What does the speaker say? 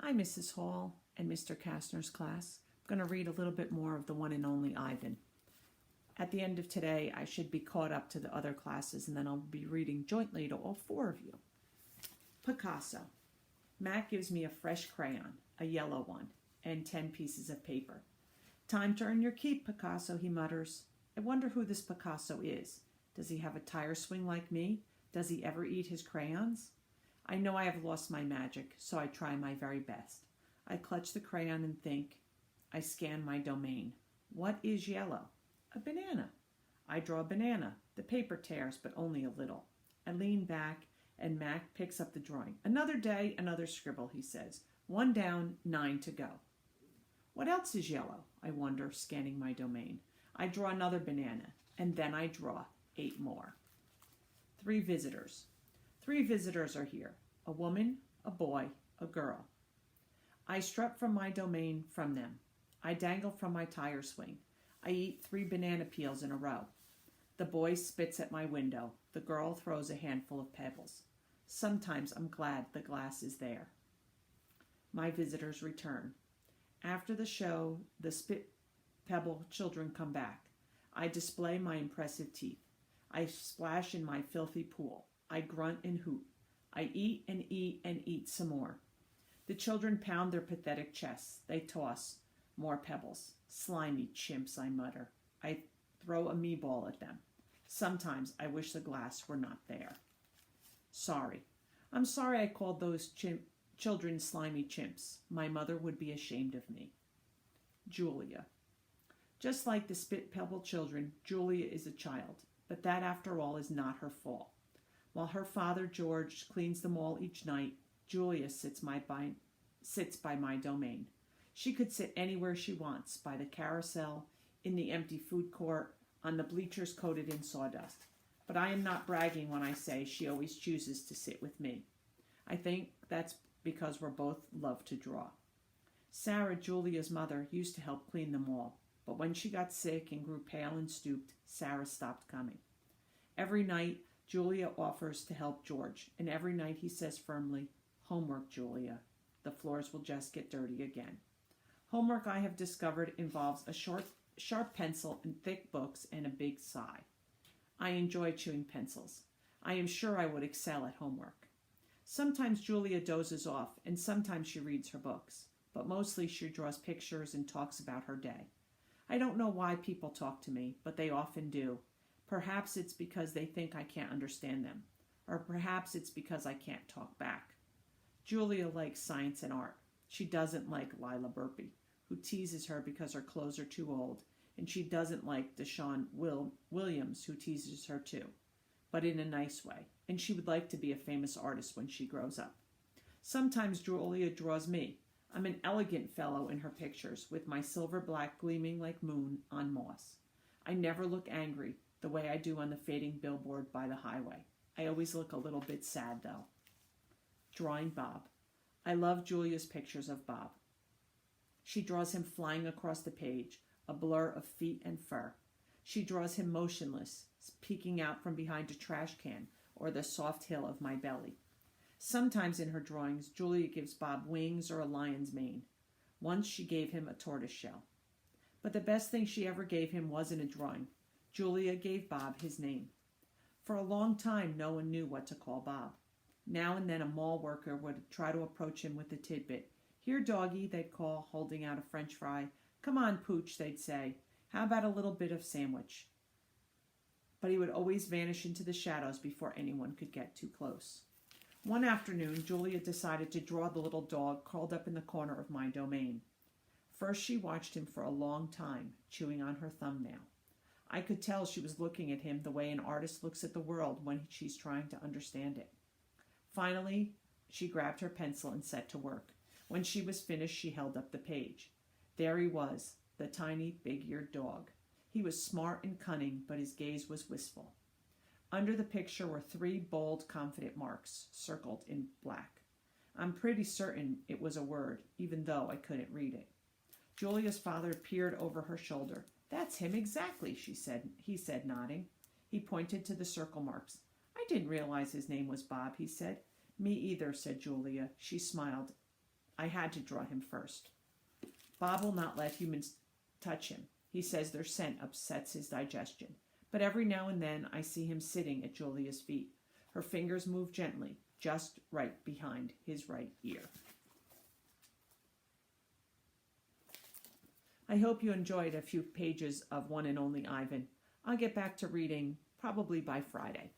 Hi, Mrs. Hall and Mr. Kastner's class. I'm going to read a little bit more of the one and only Ivan. At the end of today, I should be caught up to the other classes, and then I'll be reading jointly to all four of you. Picasso. Matt gives me a fresh crayon, a yellow one, and 10 pieces of paper. Time to earn your keep, Picasso, he mutters. I wonder who this Picasso is. Does he have a tire swing like me? Does he ever eat his crayons? I know I have lost my magic, so I try my very best. I clutch the crayon and think. I scan my domain. What is yellow? A banana. I draw a banana. The paper tears, but only a little. I lean back, and Mac picks up the drawing. Another day, another scribble, he says. 1 down, 9 to go. What else is yellow? I wonder, scanning my domain. I draw another banana, and then I draw 8 more. 3 visitors. 3 visitors are here. A woman, a boy, a girl. I strut from my domain from them. I dangle from my tire swing. I eat 3 banana peels in a row. The boy spits at my window. The girl throws a handful of pebbles. Sometimes I'm glad the glass is there. My visitors return. After the show, the spit pebble children come back. I display my impressive teeth. I splash in my filthy pool. I grunt and hoot. I eat and eat and eat some more. The children pound their pathetic chests. They toss more pebbles. Slimy chimps, I mutter. I throw a me-ball at them. Sometimes I wish the glass were not there. Sorry. I'm sorry I called those children slimy chimps. My mother would be ashamed of me. Julia. Just like the spit pebble children, Julia is a child, but that, after all, is not her fault. While her father, George, cleans them all each night, Julia sits by my domain. She could sit anywhere she wants, by the carousel, in the empty food court, on the bleachers coated in sawdust. But I am not bragging when I say she always chooses to sit with me. I think that's because we're both love to draw. Sarah, Julia's mother, used to help clean them all, but when she got sick and grew pale and stooped, Sarah stopped coming. Every night, Julia offers to help George, and every night he says firmly, "Homework, Julia. The floors will just get dirty again." Homework, I have discovered, involves a sharp pencil and thick books and a big sigh. I enjoy chewing pencils. I am sure I would excel at homework. Sometimes Julia dozes off, and sometimes she reads her books, but mostly she draws pictures and talks about her day. I don't know why people talk to me, but they often do. Perhaps it's because they think I can't understand them, or perhaps it's because I can't talk back. Julia likes science and art. She doesn't like Lila Burpee, who teases her because her clothes are too old, and she doesn't like Deshaun Williams, who teases her too, but in a nice way, and she would like to be a famous artist when she grows up. Sometimes Julia draws me. I'm an elegant fellow in her pictures, with my silver black gleaming like moon on moss. I never look angry, the way I do on the fading billboard by the highway. I always look a little bit sad, though. Drawing Bob. I love Julia's pictures of Bob. She draws him flying across the page, a blur of feet and fur. She draws him motionless, peeking out from behind a trash can or the soft hill of my belly. Sometimes in her drawings, Julia gives Bob wings or a lion's mane. Once she gave him a tortoiseshell. But the best thing she ever gave him wasn't a drawing. Julia gave Bob his name. For a long time, no one knew what to call Bob. Now and then a mall worker would try to approach him with the tidbit. "Here, doggy," they'd call, holding out a French fry. "Come on, Pooch," they'd say. "How about a little bit of sandwich?" But he would always vanish into the shadows before anyone could get too close. One afternoon, Julia decided to draw the little dog curled up in the corner of my domain. First, she watched him for a long time, chewing on her thumbnail. I could tell she was looking at him the way an artist looks at the world when she's trying to understand it. Finally, she grabbed her pencil and set to work. When she was finished, she held up the page. There he was, the tiny, big-eared dog. He was smart and cunning, but his gaze was wistful. Under the picture were 3 bold, confident marks, circled in black. I'm pretty certain it was a word, even though I couldn't read it. Julia's father peered over her shoulder. "That's him exactly," he said, nodding. He pointed to the circle marks. "I didn't realize his name was Bob," he said. "Me either," said Julia. She smiled I had to draw him first. Bob will not let humans touch him. He says their scent upsets his digestion. But every now and then I see him sitting at Julia's feet. Her fingers move gently, just right behind his right ear. I hope you enjoyed a few pages of One and Only Ivan. I'll get back to reading probably by Friday.